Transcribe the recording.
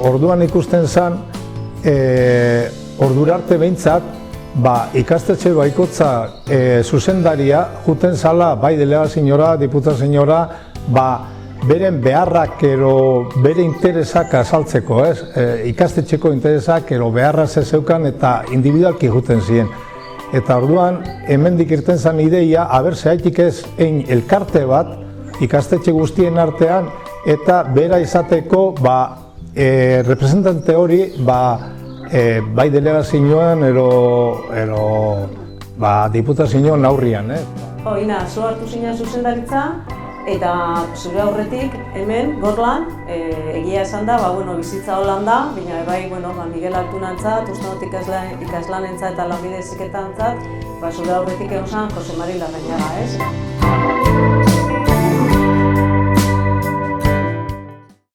orduan ikusten zen, ordura arte behintzat, ikastetxe baikotza zuzendaria juten zala, bai delegazioa, diputazioa, beren beharrak ero bere interesak azaltzeko, ikastetxeko interesak ero beharra zeukan eta individualki juten ziren. Eta orduan, hemendik irten zen ideia, zehaitik ez egin elkarte bat, ikastetxe guztien artean, eta bera izateko, representante hori, bai delegazioan, ero diputazioan aurrian. Ina, zu hartu zinen zuzendaritza, eta zure aurretik hemen, Gorlan, egia esan da, bizitza holan da, baina bai, Miguel Altunantzat, uste dut ikaslanentzat eta lanbide heziketantzat, zure aurretik egon zen Jose Mari Larrañaga, ez?